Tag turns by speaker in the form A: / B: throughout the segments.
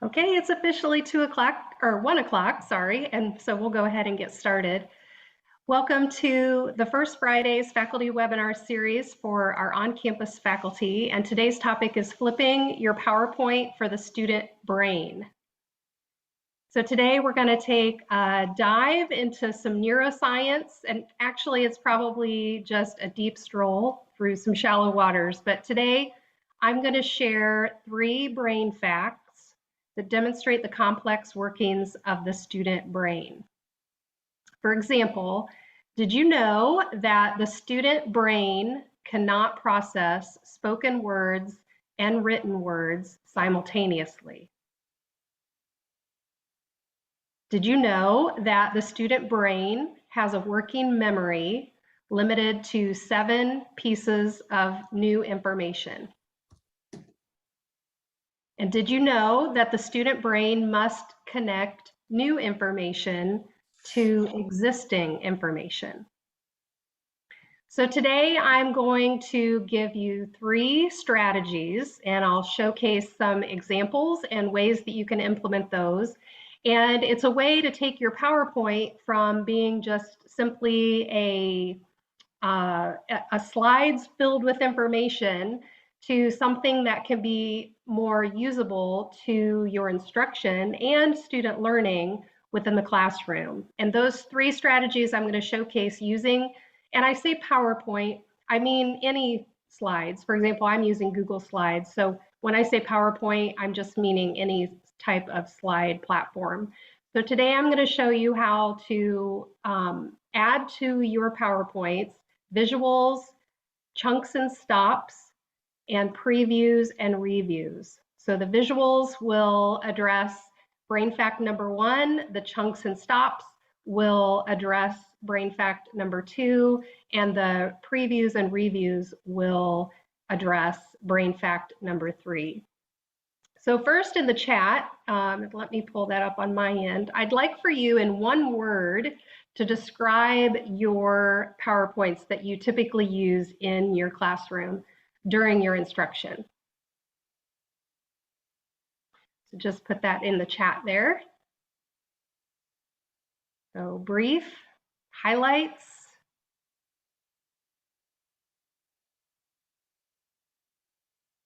A: Okay, it's officially 2 o'clock, or 1 o'clock, sorry, and so we'll go ahead and get started. Welcome to the First Friday's Faculty Webinar series for our on-campus faculty, and today's topic is flipping your PowerPoint for the student brain. So today we're going to take a dive into some neuroscience, and actually it's probably just a deep stroll through some shallow waters, but today I'm going to share 3 brain facts that demonstrate the complex workings of the student brain. For example, did you know that the student brain cannot process spoken words and written words simultaneously? Did you know that the student brain has a working memory limited to 7 pieces of new information? And did you know that the student brain must connect new information to existing information? So today I'm going to give you 3 strategies, and I'll showcase some examples and ways that you can implement those. And it's a way to take your PowerPoint from being just simply a slides filled with information to something that can be more usable to your instruction and student learning within the classroom. And those 3 strategies I'm going to showcase using, and I say PowerPoint, I mean any slides. For example, I'm using Google Slides. So when I say PowerPoint, I'm just meaning any type of slide platform. So today I'm going to show you how to add to your PowerPoints visuals, chunks and stops, and previews and reviews. So the visuals will address brain fact number 1, the chunks and stops will address brain fact number 2, and the previews and reviews will address brain fact number 3. So first in the chat, let me pull that up on my end. I'd like for you in one word to describe your PowerPoints that you typically use in your classroom during your instruction. So just put that in the chat there. So brief, highlights,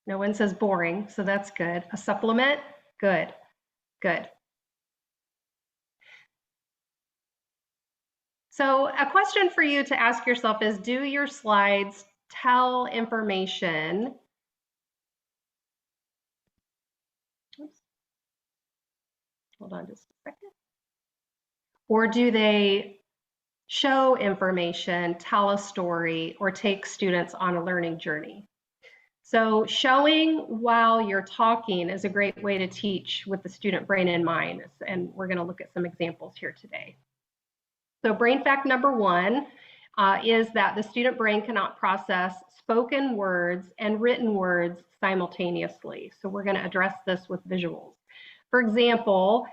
A: no one says boring, so that's good. A supplement, good, good. So a question for you to ask yourself is, do your slides tell information? Oops. Hold on just a second. Or do they show information, tell a story, or take students on a learning journey? So showing while you're talking is a great way to teach with the student brain in mind, and we're going to look at some examples here today. So brain fact number 1 is that the student brain cannot process spoken words and written words simultaneously. So we're going to address this with visuals. For example,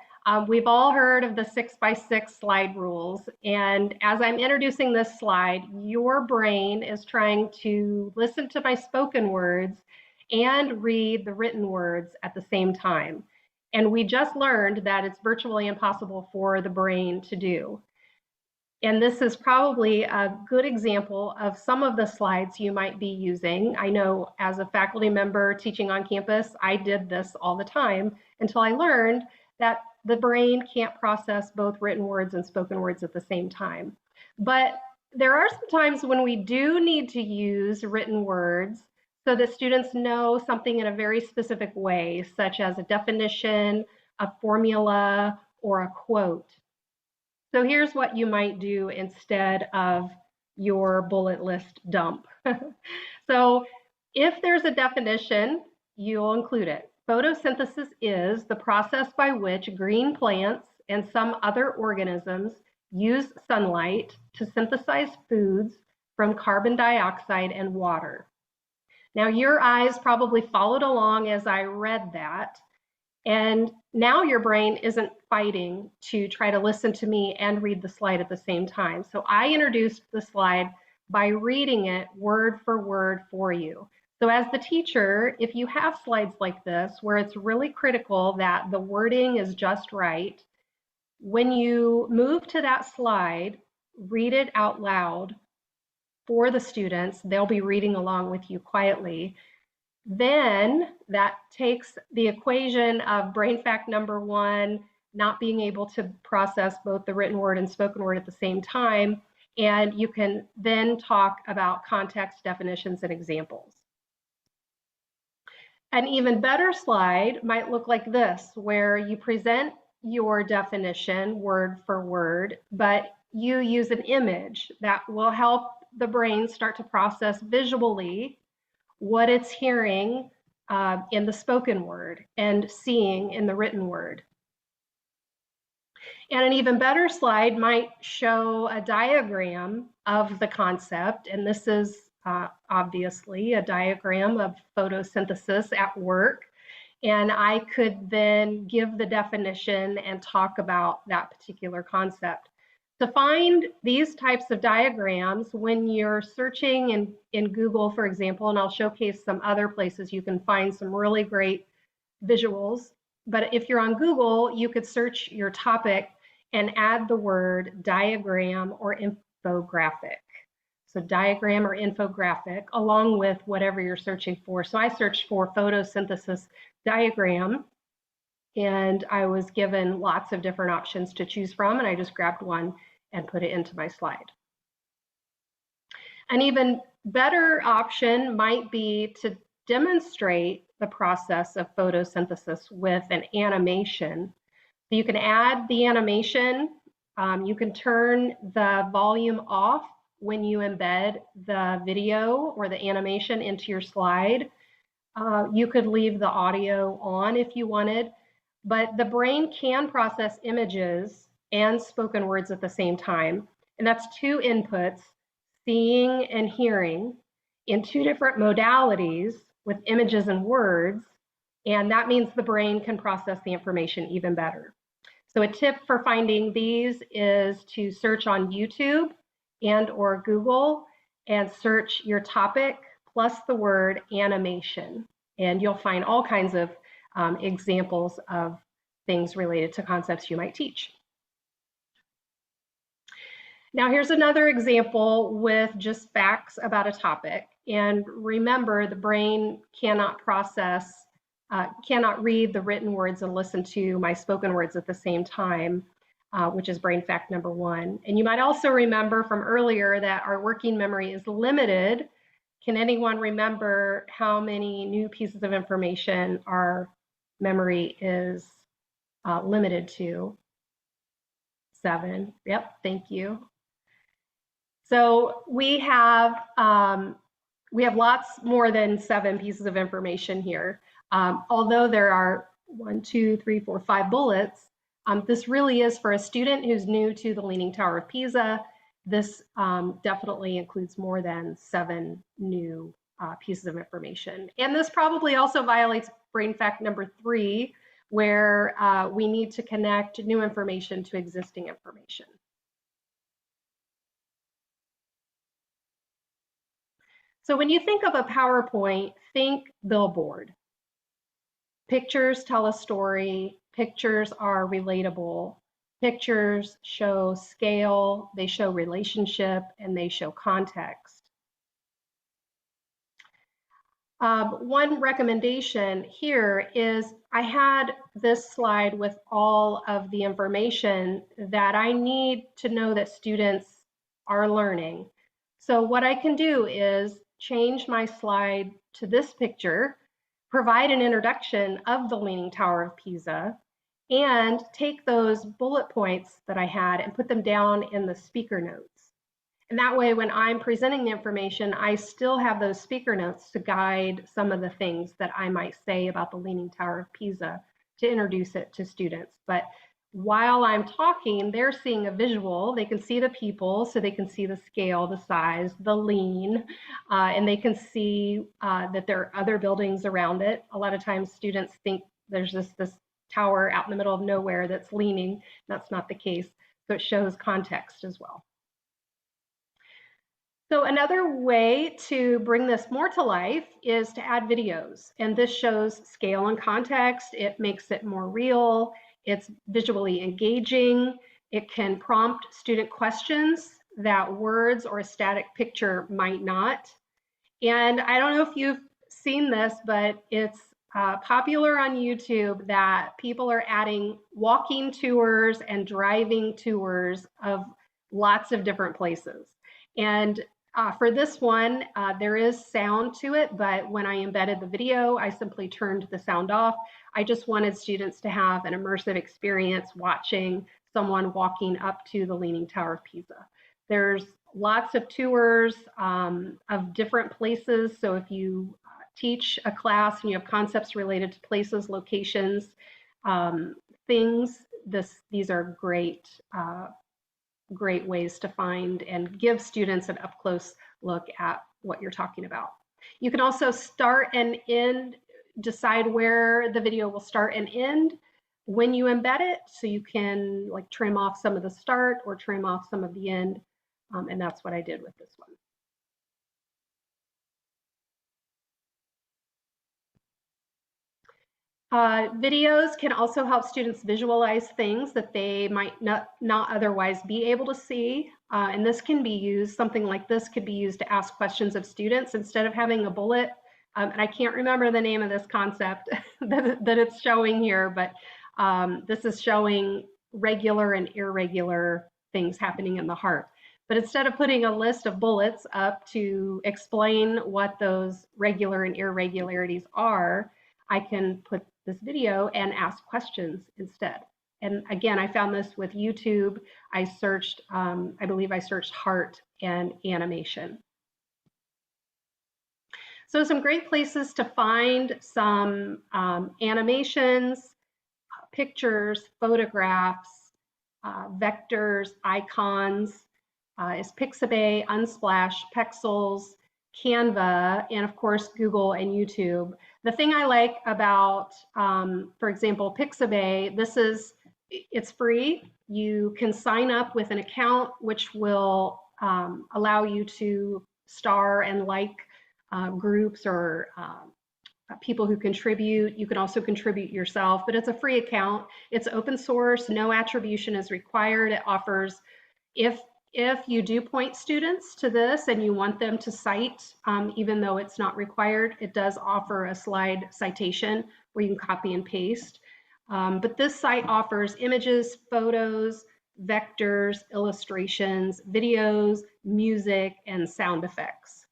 A: we've all heard of the 6x6 slide rules, and as I'm introducing this slide, your brain is trying to listen to my spoken words and read the written words at the same time. And we just learned that it's virtually impossible for the brain to do. And this is probably a good example of some of the slides you might be using. I know as a faculty member teaching on campus, I did this all the time until I learned that the brain can't process both written words and spoken words at the same time. But there are some times when we do need to use written words so that students know something in a very specific way, such as a definition, a formula, or a quote. So here's what you might do instead of your bullet list dump. So if there's a definition, you'll include it. Photosynthesis is the process by which green plants and some other organisms use sunlight to synthesize foods from carbon dioxide and water. Now your eyes probably followed along as I read that. And now your brain isn't fighting to try to listen to me and read the slide at the same time. So I introduced the slide by reading it word for word for you. So as the teacher, if you have slides like this where it's really critical that the wording is just right, when you move to that slide, read it out loud for the students. They'll be reading along with you quietly. Then that takes the equation of brain fact number 1, not being able to process both the written word and spoken word at the same time, and you can then talk about context, definitions, and examples. An even better slide might look like this, where you present your definition word for word, but you use an image that will help the brain start to process visually what it's hearing in the spoken word and seeing in the written word. And an even better slide might show a diagram of the concept, and this is obviously a diagram of photosynthesis at work. And I could then give the definition and talk about that particular concept. To find these types of diagrams when you're searching in Google, for example, and I'll showcase some other places you can find some really great visuals. But if you're on Google, you could search your topic and add the word diagram or infographic. So diagram or infographic along with whatever you're searching for. So I searched for photosynthesis diagram, and I was given lots of different options to choose from, and I just grabbed one and put it into my slide. An even better option might be to demonstrate the process of photosynthesis with an animation. So you can add the animation, you can turn the volume off when you embed the video or the animation into your slide. You could leave the audio on if you wanted, but the brain can process images and spoken words at the same time. And that's 2 inputs, seeing and hearing, in 2 different modalities with images and words. And that means the brain can process the information even better. So a tip for finding these is to search on YouTube and or Google and search your topic plus the word animation. And you'll find all kinds of examples of things related to concepts you might teach. Now here's another example with just facts about a topic. And remember, the brain cannot process, cannot read the written words and listen to my spoken words at the same time, which is brain fact number 1. And you might also remember from earlier that our working memory is limited. Can anyone remember how many new pieces of information our memory is limited to? 7. Yep, thank you. So we have lots more than 7 pieces of information here. Although there are 1, 2, 3, 4, 5 bullets, this really is for a student who's new to the Leaning Tower of Pisa. This definitely includes more than 7 new pieces of information. And this probably also violates brain fact number 3, where we need to connect new information to existing information. So when you think of a PowerPoint, think billboard. Pictures tell a story, pictures are relatable, pictures show scale, they show relationship, and they show context. One recommendation here is I had this slide with all of the information that I need to know that students are learning. So what I can do is change my slide to this picture, provide an introduction of the Leaning Tower of Pisa, and take those bullet points that I had and put them down in the speaker notes. And that way, when I'm presenting the information, I still have those speaker notes to guide some of the things that I might say about the Leaning Tower of Pisa to introduce it to students. But while I'm talking, they're seeing a visual. They can see the people, so they can see the scale, the size, the lean, and they can see that there are other buildings around it. A lot of times students think there's this tower out in the middle of nowhere that's leaning. That's not the case. So it shows context as well. So another way to bring this more to life is to add videos. And this shows scale and context. It makes it more real. It's visually engaging. It can prompt student questions that words or a static picture might not. And I don't know if you've seen this, but it's popular on YouTube that people are adding walking tours and driving tours of lots of different places. And for this one, there is sound to it, but when I embedded the video, I simply turned the sound off. I just wanted students to have an immersive experience watching someone walking up to the Leaning Tower of Pisa. There's lots of tours of different places. So if you teach a class and you have concepts related to places, locations, things, these are great ways to find and give students an up-close look at what you're talking about. You can also start and end, decide where the video will start and end when you embed it. So you can like trim off some of the start or trim off some of the end. And that's what I did with this one. Videos can also help students visualize things that they might not otherwise be able to see. And this can be used, something like this could be used to ask questions of students instead of having a bullet. And I can't remember the name of this concept that it's showing here, but this is showing regular and irregular things happening in the heart. But instead of putting a list of bullets up to explain what those regular and irregularities are, I can put this video and ask questions instead. And again, I found this with YouTube. I searched, I believe I searched heart and animation. So some great places to find some animations, pictures, photographs, vectors, icons, is Pixabay, Unsplash, Pexels, Canva, and of course, Google and YouTube. The thing I like about, for example, Pixabay, it's free. You can sign up with an account, which will allow you to star and like groups or people who contribute. You can also contribute yourself, but it's a free account. It's open source, no attribution is required. It offers, if you do point students to this and you want them to cite, even though it's not required, it does offer a slide citation where you can copy and paste. But this site offers images, photos, vectors, illustrations, videos, music, and sound effects.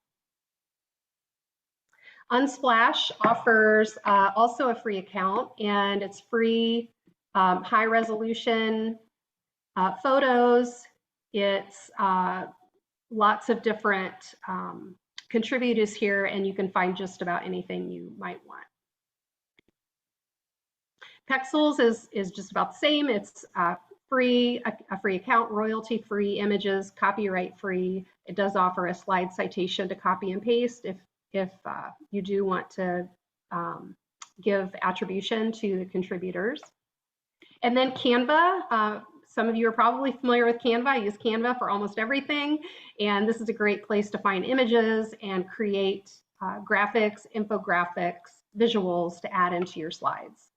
A: Unsplash offers also a free account, and it's free, high resolution photos. It's lots of different contributors here, and you can find just about anything you might want. Pexels is just about the same. It's free, a free account, royalty free images, copyright free. It does offer a slide citation to copy and paste if you do want to give attribution to the contributors. And then Canva. Some of you are probably familiar with Canva. I use Canva for almost everything. And this is a great place to find images and create graphics, infographics, visuals to add into your slides.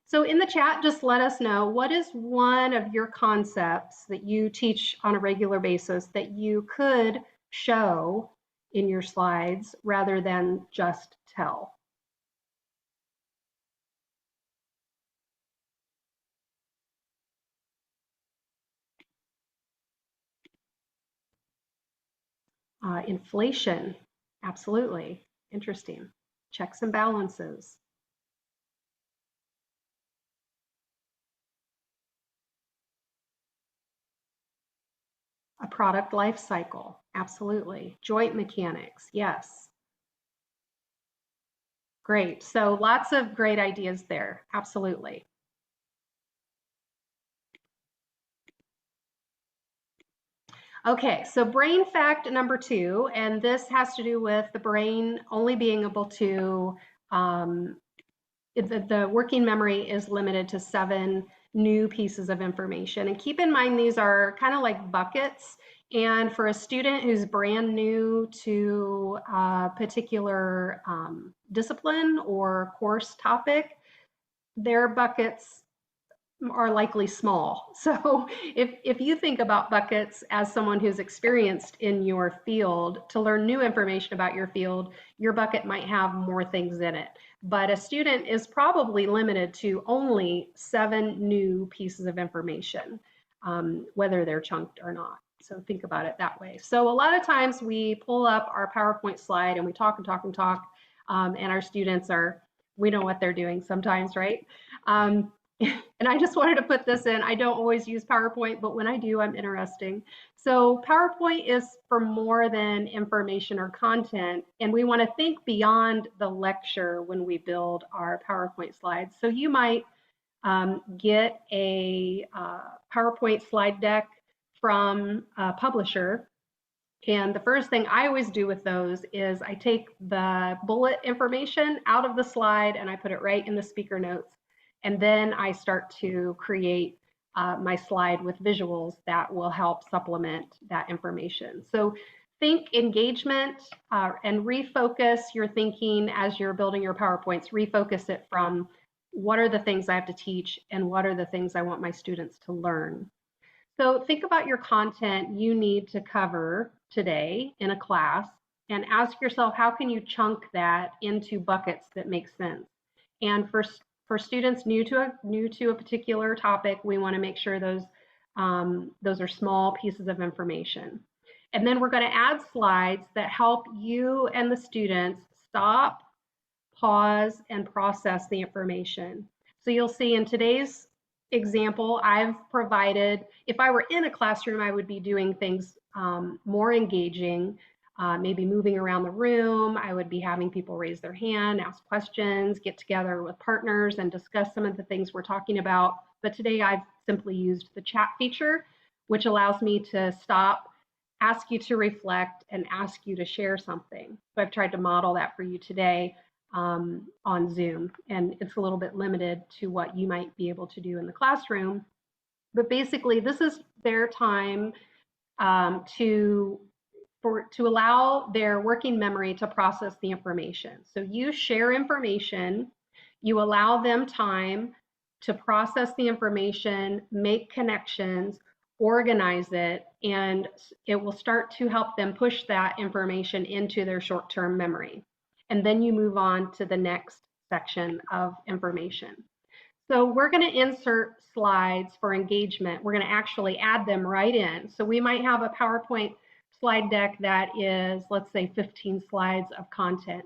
A: So in the chat, just let us know, what is one of your concepts that you teach on a regular basis that you could show in your slides rather than just tell? Inflation, absolutely, interesting. Checks and balances. A product life cycle, absolutely. Joint mechanics, yes. Great, so lots of great ideas there, absolutely. Okay, so brain fact number 2, and this has to do with the brain only being able to, the working memory is limited to 7 new pieces of information. And keep in mind, these are kind of like buckets. And for a student who's brand new to a particular discipline or course topic, their buckets are likely small. So if you think about buckets as someone who's experienced in your field, to learn new information about your field, your bucket might have more things in it. But a student is probably limited to only 7 new pieces of information, whether they're chunked or not. So think about it that way. So a lot of times we pull up our PowerPoint slide and we talk and talk and talk, and our students we know what they're doing sometimes, right? And I just wanted to put this in. I don't always use PowerPoint, but when I do, I'm interesting. So PowerPoint is for more than information or content, and we want to think beyond the lecture when we build our PowerPoint slides. So you might get a PowerPoint slide deck from a publisher. And the first thing I always do with those is I take the bullet information out of the slide and I put it right in the speaker notes. And then I start to create my slide with visuals that will help supplement that information. So think engagement and refocus your thinking as you're building your PowerPoints. Refocus it from what are the things I have to teach and what are the things I want my students to learn. So think about your content you need to cover today in a class and ask yourself, how can you chunk that into buckets that make sense? And for students new to a particular topic, we want to make sure those are small pieces of information. And then we're going to add slides that help you and the students stop, pause, and process the information. So you'll see in today's example, I've provided, if I were in a classroom, I would be doing things more engaging, maybe moving around the room. I would be having people raise their hand, ask questions, get together with partners and discuss some of the things we're talking about. But today I've simply used the chat feature, which allows me to stop, ask you to reflect, and ask you to share something. So I've tried to model that for you today on Zoom, and it's a little bit limited to what you might be able to do in the classroom. But basically, this is their time to allow their working memory to process the information. So you share information, you allow them time to process the information, make connections, organize it, and it will start to help them push that information into their short-term memory. And then you move on to the next section of information. So we're going to insert slides for engagement. We're going to actually add them right in. So we might have a PowerPoint slide deck that is, let's say, 15 slides of content.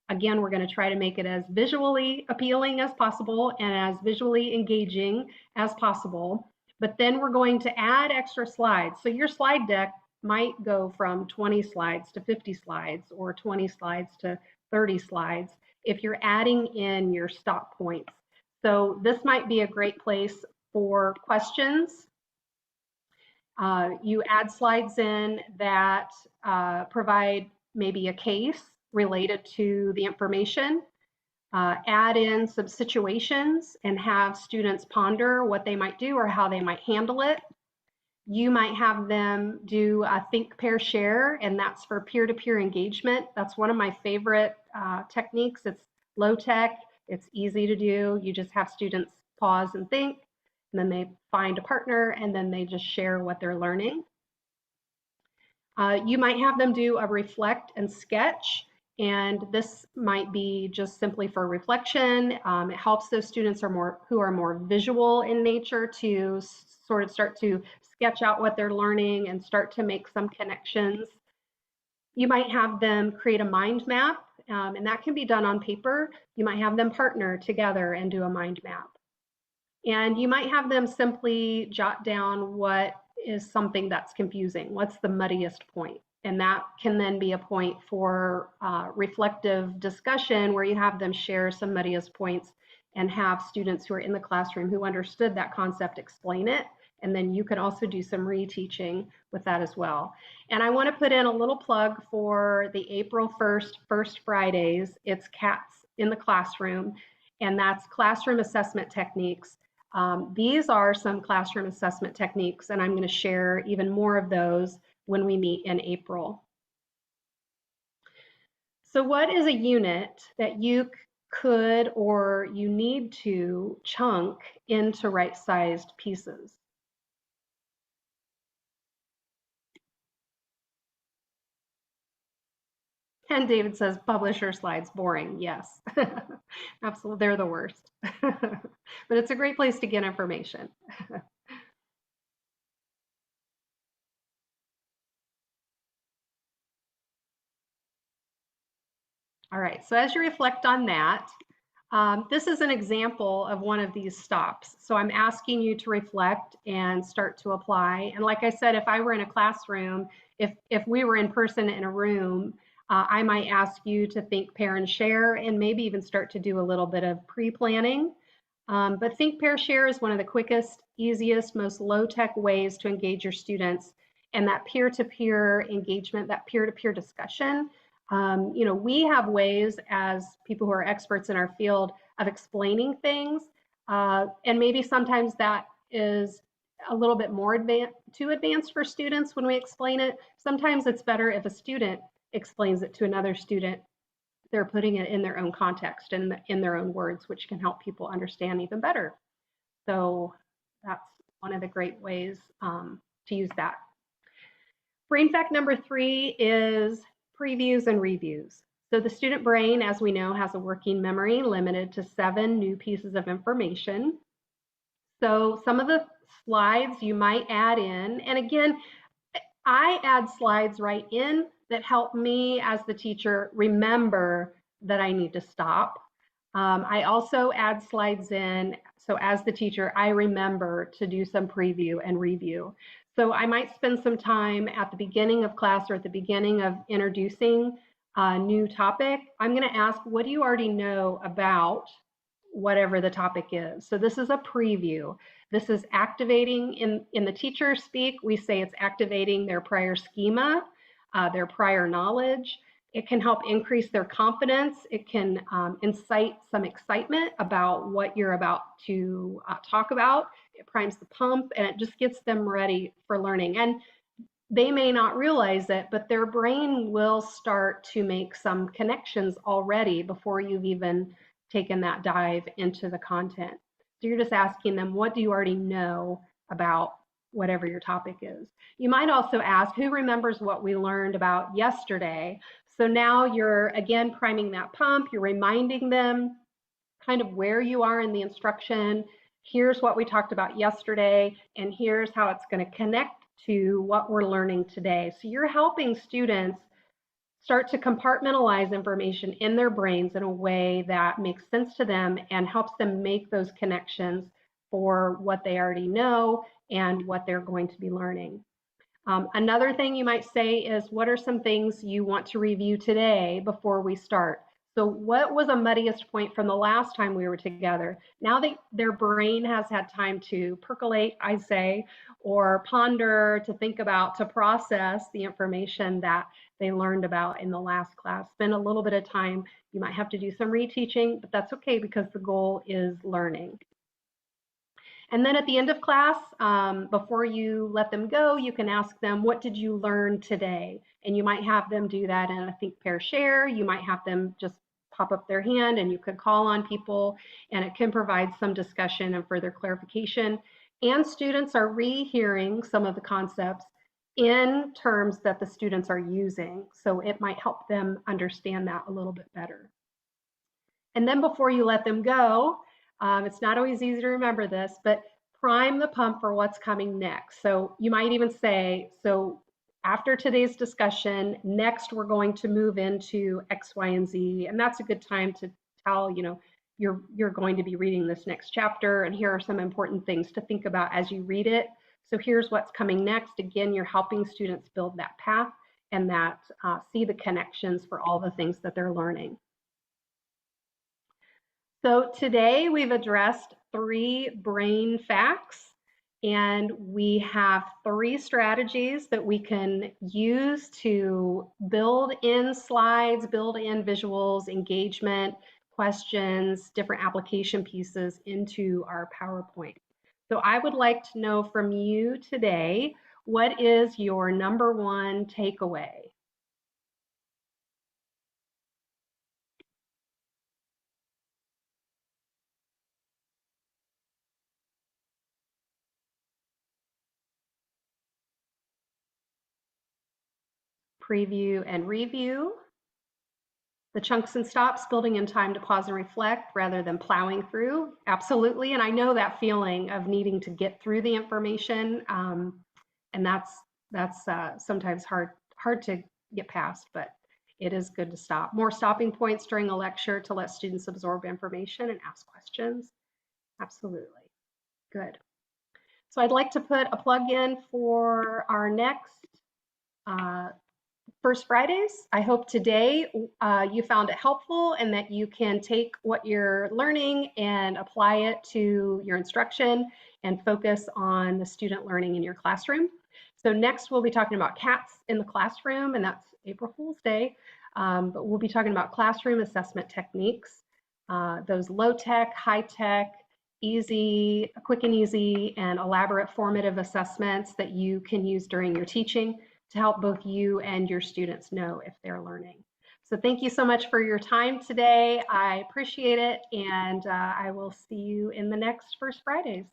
A: Again, we're going to try to make it as visually appealing as possible and as visually engaging as possible. But then we're going to add extra slides. So your slide deck might go from 20 slides to 50 slides or 20 slides to 30 slides if you're adding in your stop points. So this might be a great place for questions. You add slides in that provide maybe a case related to the information. Add in some situations and have students ponder what they might do or how they might handle it. You might have them do a think, pair, share, and that's for peer-to-peer engagement. That's one of my favorite techniques. It's low tech, it's easy to do. You just have students pause and think, and then they find a partner, and then they just share what they're learning. You might have them do a reflect and sketch, and this might be just simply for reflection. It helps those students who are more visual in nature to sort of start to sketch out what they're learning and start to make some connections. You might have them create a mind map, and that can be done on paper. You might have them partner together and do a mind map. And you might have them simply jot down what is something that's confusing. What's the muddiest point? And that can then be a point for reflective discussion where you have them share some muddiest points and have students who are in the classroom who understood that concept explain it. And then you can also do some reteaching with that as well. And I want to put in a little plug for the April 1st, First Fridays. It's CATS in the Classroom, and that's classroom assessment techniques. These are some classroom assessment techniques, and I'm going to share even more of those when we meet in April. So what is a unit that you could or you need to chunk into right-sized pieces? And David says, publisher slides, boring. Yes, absolutely, they're the worst. But it's a great place to get information. All right, so as you reflect on that, this is an example of one of these stops. So I'm asking you to reflect and start to apply. And like I said, if I were in a classroom, if we were in person in a room, I might ask you to think, pair, and share, and maybe even start to do a little bit of pre-planning. But think, pair, share is one of the quickest, easiest, most low-tech ways to engage your students. And that peer-to-peer engagement, that peer-to-peer discussion, we have ways as people who are experts in our field of explaining things. And maybe sometimes that is a little bit more too advanced for students when we explain it. Sometimes it's better if a student explains it to another student. They're putting it in their own context and in their own words, which can help people understand even better. So that's one of the great ways to use that. Brain fact number 3 is previews and reviews. So the student brain, as we know, has a working memory limited to 7 new pieces of information. So some of the slides you might add in, and again, I add slides right in that help me as the teacher remember that I need to stop. I also add slides in, so as the teacher, I remember to do some preview and review. So I might spend some time at the beginning of class or at the beginning of introducing a new topic. I'm going to ask, what do you already know about whatever the topic is? So this is a preview. This is activating, in the teacher speak, we say it's activating their prior schema, their prior knowledge. It can help increase their confidence. It can incite some excitement about what you're about to talk about. It primes the pump, and it just gets them ready for learning. And they may not realize it, but their brain will start to make some connections already before you've even taken that dive into the content. So you're just asking them, what do you already know about whatever your topic is? You might also ask, who remembers what we learned about yesterday? So now you're again priming that pump, you're reminding them kind of where you are in the instruction. Here's what we talked about yesterday, and here's how it's going to connect to what we're learning today. So you're helping students start to compartmentalize information in their brains in a way that makes sense to them and helps them make those connections for what they already know and what they're going to be learning. Another thing you might say is, what are some things you want to review today before we start? So what was a muddiest point from the last time we were together? Now that their brain has had time to percolate, I say, or ponder, to think about, to process the information that they learned about in the last class. Spend a little bit of time. You might have to do some reteaching, but that's okay because the goal is learning. And then at the end of class, before you let them go, you can ask them, what did you learn today? And you might have them do that in a think, pair, share. You might have them just pop up their hand, and you could call on people, and it can provide some discussion and further clarification. And students are rehearing some of the concepts in terms that the students are using. So it might help them understand that a little bit better. And then before you let them go, it's not always easy to remember this, but prime the pump for what's coming next. So you might even say, so after today's discussion, next we're going to move into X, Y, and Z. And that's a good time to tell, you're going to be reading this next chapter, and here are some important things to think about as you read it. So here's what's coming next. Again, you're helping students build that path and that see the connections for all the things that they're learning. So today we've addressed 3 brain facts, and we have 3 strategies that we can use to build in slides, build in visuals, engagement, questions, different application pieces into our PowerPoint. So I would like to know from you today, what is your number one takeaway? Preview and review. The chunks and stops, building in time to pause and reflect rather than plowing through. Absolutely. And I know that feeling of needing to get through the information. And that's sometimes hard to get past, but it is good to stop. More stopping points during a lecture to let students absorb information and ask questions. Absolutely. Good. So I'd like to put a plug in for our next First Fridays. I hope today you found it helpful and that you can take what you're learning and apply it to your instruction and focus on the student learning in your classroom. So next we'll be talking about cats in the classroom, and that's April Fool's Day. But we'll be talking about classroom assessment techniques, those low-tech, high-tech, easy, quick and easy, and elaborate formative assessments that you can use during your teaching to help both you and your students know if they're learning. So thank you so much for your time today. I appreciate it, and I will see you in the next First Fridays.